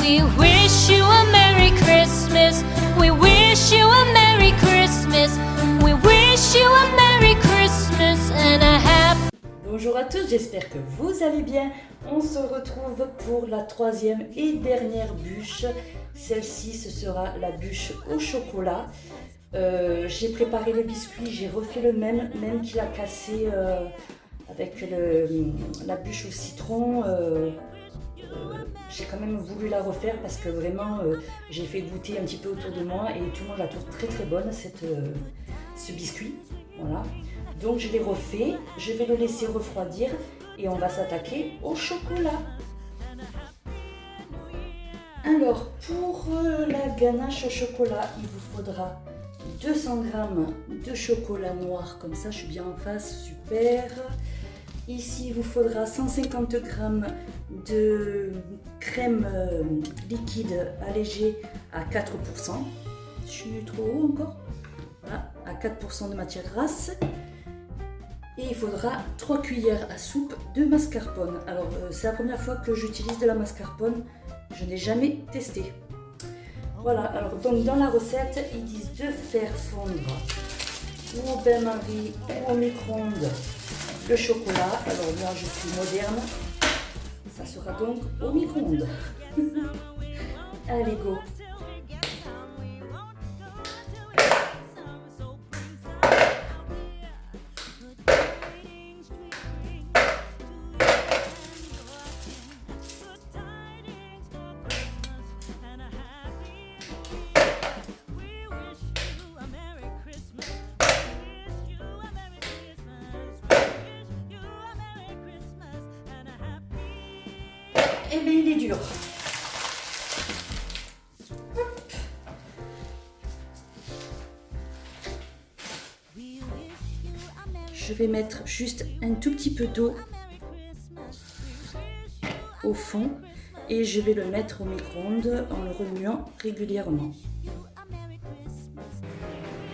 We wish you a Merry Christmas. We wish you a Merry Christmas. We wish you a Merry Christmas and a happy. Bonjour à tous, j'espère que vous allez bien. On se retrouve pour la troisième et dernière bûche. Celle-ci, ce sera la bûche au chocolat. J'ai préparé le biscuit, j'ai refait le même qu'il a cassé avec la bûche au citron. J'ai quand même voulu la refaire parce que vraiment j'ai fait goûter un petit peu autour de moi et tout le monde la trouve très bonne ce biscuit. Voilà. Donc je l'ai refait, je vais le laisser refroidir et on va s'attaquer au chocolat. Alors pour la ganache au chocolat, il vous faudra 200 g de chocolat noir, comme ça je suis bien en face, super. Ici il vous faudra 150 g de crème liquide allégée à 4%. Je suis trop haut encore. Voilà, à 4% de matière grasse. Et il faudra 3 cuillères à soupe de mascarpone. Alors c'est la première fois que j'utilise de la mascarpone, je n'ai jamais testé. Voilà, alors donc dans la recette, ils disent de faire fondre ou au bain-marie ou au micro-ondes le chocolat. Alors moi je suis moderne, ça sera donc au micro-ondes. Allez go! Eh bien, il est dur. Hop. Je vais mettre juste un tout petit peu d'eau au fond et je vais le mettre au micro-ondes en le remuant régulièrement.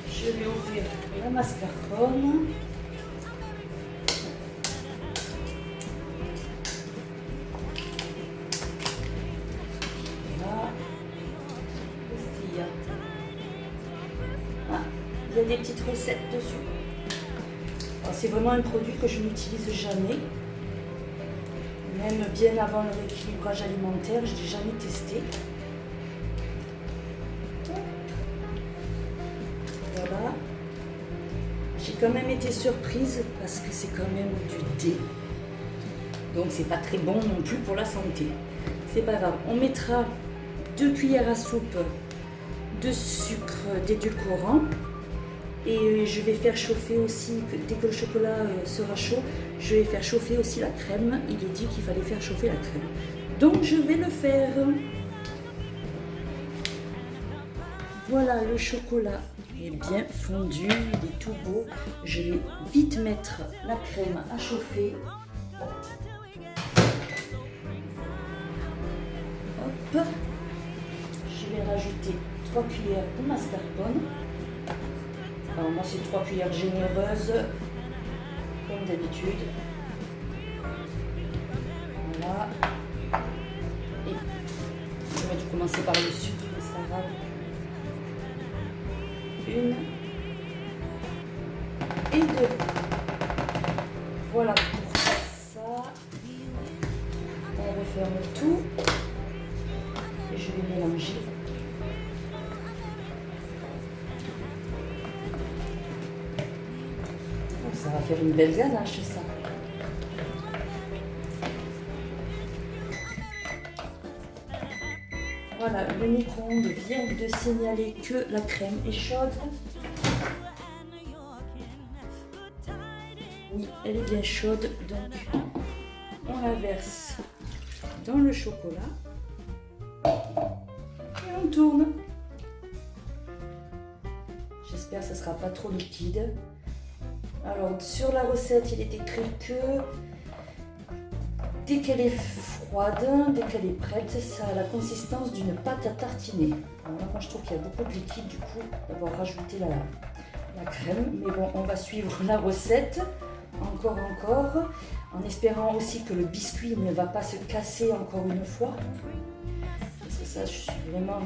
Je vais ouvrir la mascarpone. Il y a des petites recettes dessus. C'est vraiment un produit que je n'utilise jamais. Même bien avant le rééquilibrage alimentaire, je ne l'ai jamais testé. Voilà. J'ai quand même été surprise parce que c'est quand même du thé. Donc c'est pas très bon non plus pour la santé. C'est pas grave. On mettra 2 cuillères à soupe de sucre d'édulcorant. Et je vais faire chauffer aussi, dès que le chocolat sera chaud, je vais faire chauffer aussi la crème. Il est dit qu'il fallait faire chauffer la crème. Donc je vais le faire. Voilà, le chocolat est bien fondu, il est tout beau. Je vais vite mettre la crème à chauffer. Hop. Je vais rajouter 3 cuillères de mascarpone. Alors moi c'est 3 cuillères généreuses, comme d'habitude. Voilà. Et j'aurais dû commencer par le sucre, mais c'est pas grave. 1 et 2. Voilà pour ça. On referme tout. Et je vais mélanger. Ça va faire une belle ganache, ça. Voilà, le micro-ondes vient de signaler que la crème est chaude. Oui, elle est bien chaude, donc on la verse dans le chocolat et on tourne. J'espère que ce ne sera pas trop liquide. Alors sur la recette, il est écrit que dès qu'elle est froide, dès qu'elle est prête, ça a la consistance d'une pâte à tartiner. Alors là, moi je trouve qu'il y a beaucoup de liquide du coup d'avoir rajouté la crème. Mais bon, on va suivre la recette encore, en espérant aussi que le biscuit ne va pas se casser encore une fois. Ce ça, je suis vraiment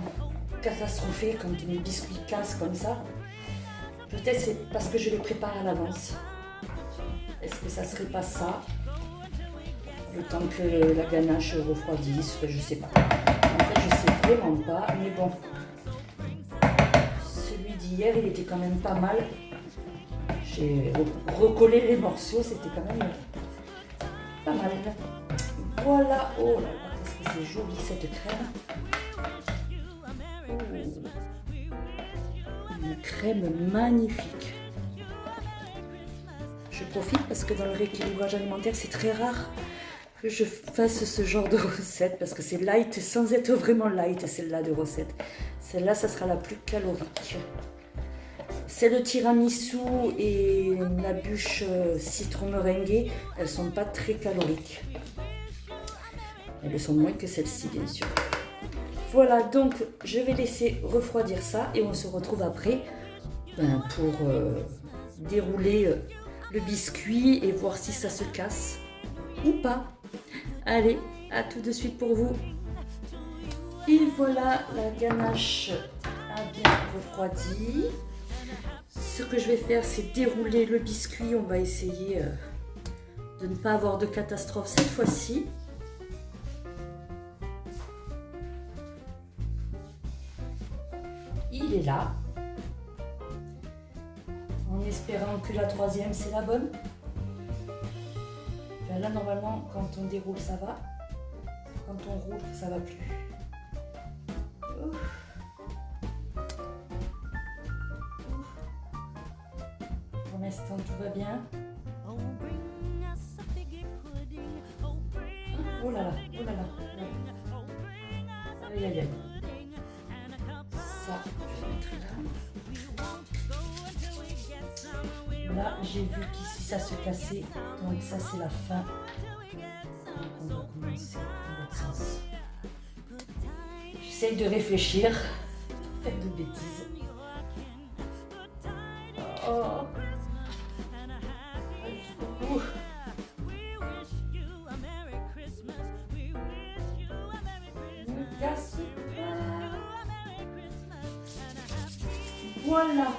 catastrophée quand mes biscuits cassent comme ça. Peut-être c'est parce que je les prépare à l'avance. Est-ce que ça serait pas ça? Le temps que la ganache refroidisse, je sais pas. En fait, je sais vraiment pas, mais bon. Celui d'hier, il était quand même pas mal. J'ai recollé les morceaux, c'était quand même pas mal. Voilà, oh là là, qu'est-ce que c'est joli cette crème. Oh. Une crème magnifique. Je profite parce que dans le rééquilibrage alimentaire, c'est très rare que je fasse ce genre de recette parce que c'est light sans être vraiment light, celle-là de recette. Celle-là, ça sera la plus calorique. C'est le tiramisu et la bûche citron meringuée, elles sont pas très caloriques. Elles le sont moins que celle-ci, bien sûr. Voilà, donc je vais laisser refroidir ça et on se retrouve après pour dérouler le biscuit et voir si ça se casse ou pas. Allez, à tout de suite pour vous. Et voilà, la ganache a bien refroidi. Ce que je vais faire, c'est dérouler le biscuit. On va essayer de ne pas avoir de catastrophe cette fois-ci. Il est là. En espérant que la troisième, c'est la bonne. Enfin, là, normalement, quand on déroule, ça va. Quand on roule, ça va plus. Ouf. Pour l'instant, tout va bien. Oh là là, oh là là. Aïe aïe aïe. Ça, je vais mettre là. Là, j'ai vu qu'ici ça se cassait, donc ça c'est la fin. Donc on va commencer dans l'autre sens. J'essaye de réfléchir, pas faire de bêtises. Oh. Ouh. Ne casse pas. Voilà.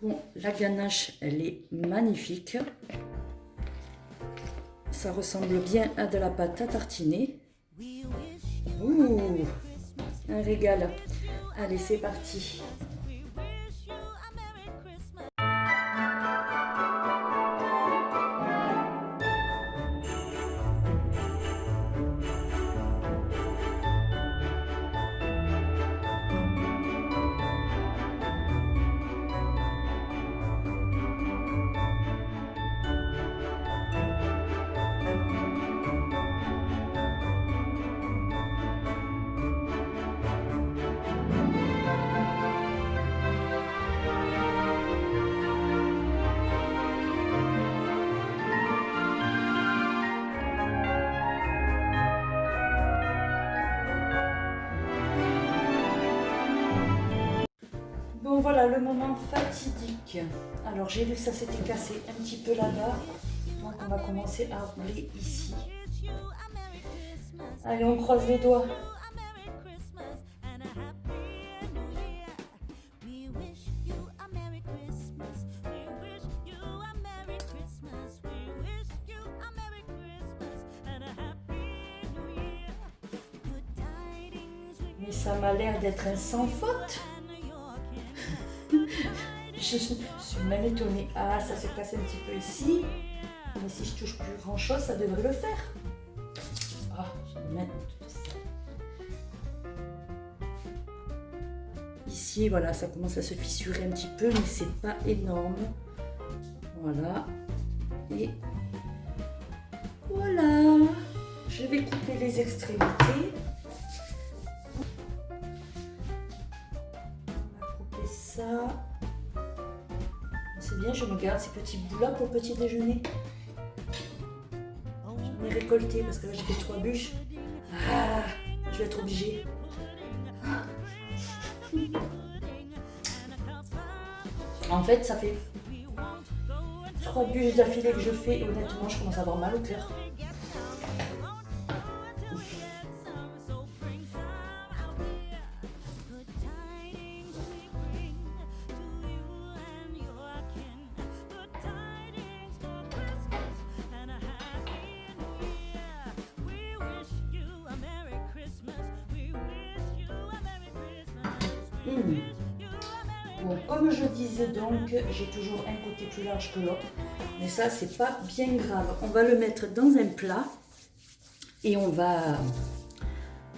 Bon, la ganache, elle est magnifique. Ça ressemble bien à de la pâte à tartiner. Ouh, un régal. Allez, c'est parti. Bon voilà le moment fatidique. Alors j'ai vu que ça s'était cassé un petit peu là-bas. Donc on va commencer à rouler ici. Allez, on croise les doigts. Mais ça m'a l'air d'être un sans faute. Je suis même étonnée. Ah, ça se casse un petit peu ici. Mais si je touche plus grand chose, ça devrait le faire. Ah, je vais mettre tout ça. Ici, voilà, ça commence à se fissurer un petit peu, mais c'est pas énorme. Voilà. Et voilà. Je vais couper les extrémités. On va couper ça. C'est bien, je me garde ces petits bouts-là pour le petit déjeuner. J'en ai récolté parce que là j'ai fait 3 bûches. Ah, je vais être obligée. En fait, ça fait 3 bûches d'affilée que je fais et honnêtement, je commence à avoir mal au cœur. Bon, comme je disais donc, j'ai toujours un côté plus large que l'autre, mais ça c'est pas bien grave. On va le mettre dans un plat et on va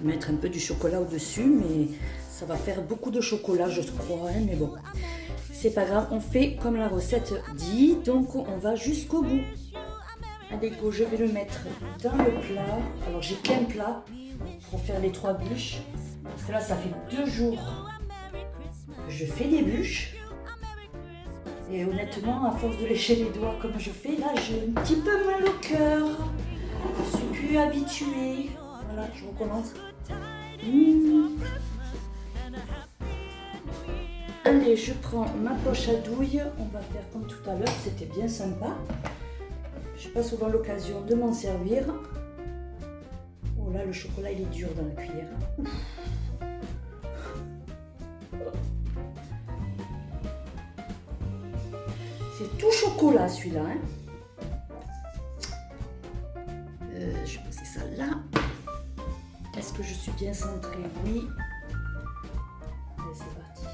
mettre un peu du chocolat au-dessus, mais ça va faire beaucoup de chocolat je crois, hein, mais bon, c'est pas grave, on fait comme la recette dit, donc on va jusqu'au bout. Allez go, je vais le mettre dans le plat. Alors j'ai plein de plats pour faire les 3 bûches, parce que là ça fait 2 jours que je fais des bûches. Et honnêtement, à force de lécher les doigts comme je fais, là j'ai un petit peu mal au cœur. Je suis plus habituée. Voilà, je recommence. Allez, je prends ma poche à douille. On va faire comme tout à l'heure, c'était bien sympa. Je n'ai pas souvent l'occasion de m'en servir. Oh là, le chocolat il est dur dans la cuillère. C'est tout chocolat celui-là. Hein. Je vais passer ça là. Est-ce que je suis bien centrée? Oui. Allez, c'est parti.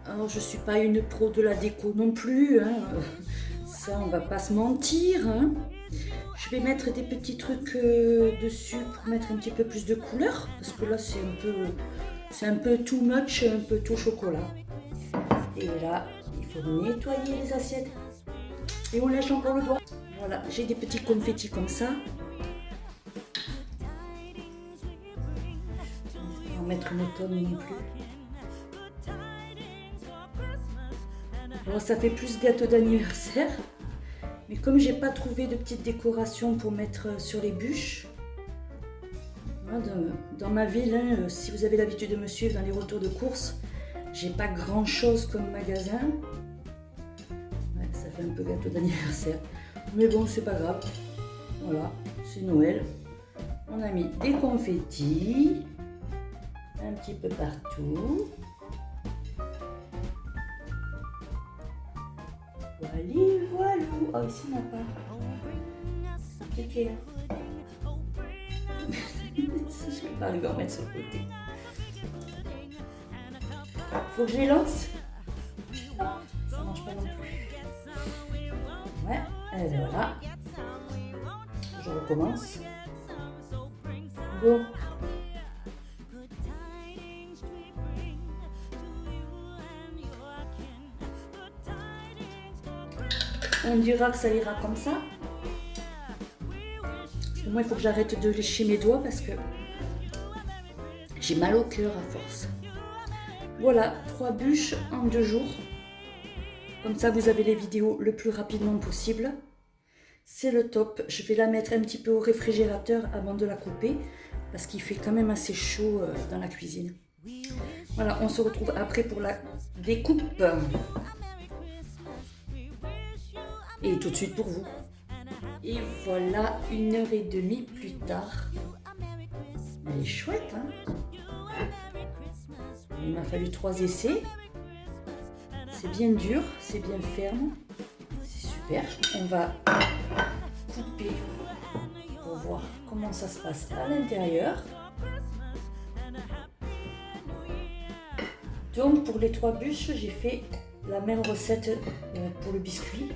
Alors je suis pas une pro de la déco non plus, hein. Ça on va pas se mentir. Hein. Je vais mettre des petits trucs dessus pour mettre un petit peu plus de couleur, parce que là c'est un peu too much, un peu tout chocolat. Et là, il faut nettoyer les assiettes. Et on lèche encore le doigt. Voilà, j'ai des petits confettis comme ça. On va en mettre une tonne non plus. Alors ça fait plus gâteau d'anniversaire. Mais comme j'ai pas trouvé de petites décorations pour mettre sur les bûches, dans ma ville, hein, si vous avez l'habitude de me suivre dans les retours de course, j'ai pas grand chose comme magasin. Ouais, ça fait un peu gâteau d'anniversaire. Mais bon, c'est pas grave. Voilà, c'est Noël. On a mis des confettis un petit peu partout. Voilà. Oh, ici, on n'a pas. Cliquez là. Je ne vais pas arriver à en mettre sur le côté. Faut que je les lance. Ah, ça ne marche pas non plus. Ouais, et voilà. Je recommence. Go. On dira que ça ira comme ça. Moi, il faut que j'arrête de lécher mes doigts parce que j'ai mal au cœur à force. Voilà, 3 bûches en 2 jours. Comme ça, vous avez les vidéos le plus rapidement possible. C'est le top. Je vais la mettre un petit peu au réfrigérateur avant de la couper parce qu'il fait quand même assez chaud dans la cuisine. Voilà, on se retrouve après pour la découpe. Et tout de suite pour vous. Et voilà, 1h30 plus tard. Elle est chouette, hein? Il m'a fallu 3 essais. C'est bien dur, c'est bien ferme. C'est super. On va couper pour voir comment ça se passe à l'intérieur. Donc pour les 3 bûches, j'ai fait la même recette pour le biscuit.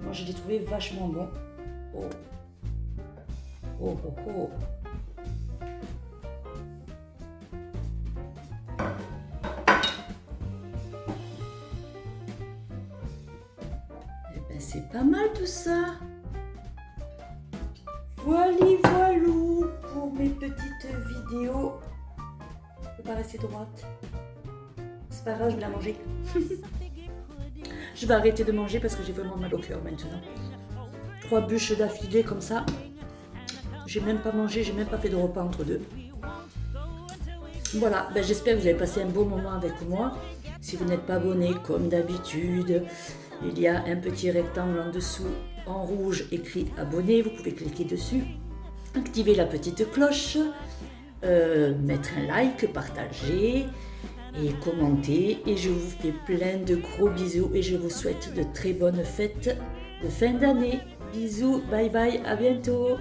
Moi je l'ai trouvé vachement bon. Oh. Oh oh oh. Eh ben c'est pas mal tout ça. Voilou pour mes petites vidéos. Je peux pas rester droite. C'est pas grave, je vais la manger. Je vais arrêter de manger parce que j'ai vraiment mal au cœur maintenant. 3 bûches d'affilée comme ça. J'ai même pas mangé, j'ai même pas fait de repas entre deux. Voilà, ben j'espère que vous avez passé un beau moment avec moi. Si vous n'êtes pas abonné, comme d'habitude, il y a un petit rectangle en dessous en rouge écrit abonné. Vous pouvez cliquer dessus, activer la petite cloche, mettre un like, partager et commenter. Et je vous fais plein de gros bisous et je vous souhaite de très bonnes fêtes de fin d'année. Bisous, bye bye, à bientôt.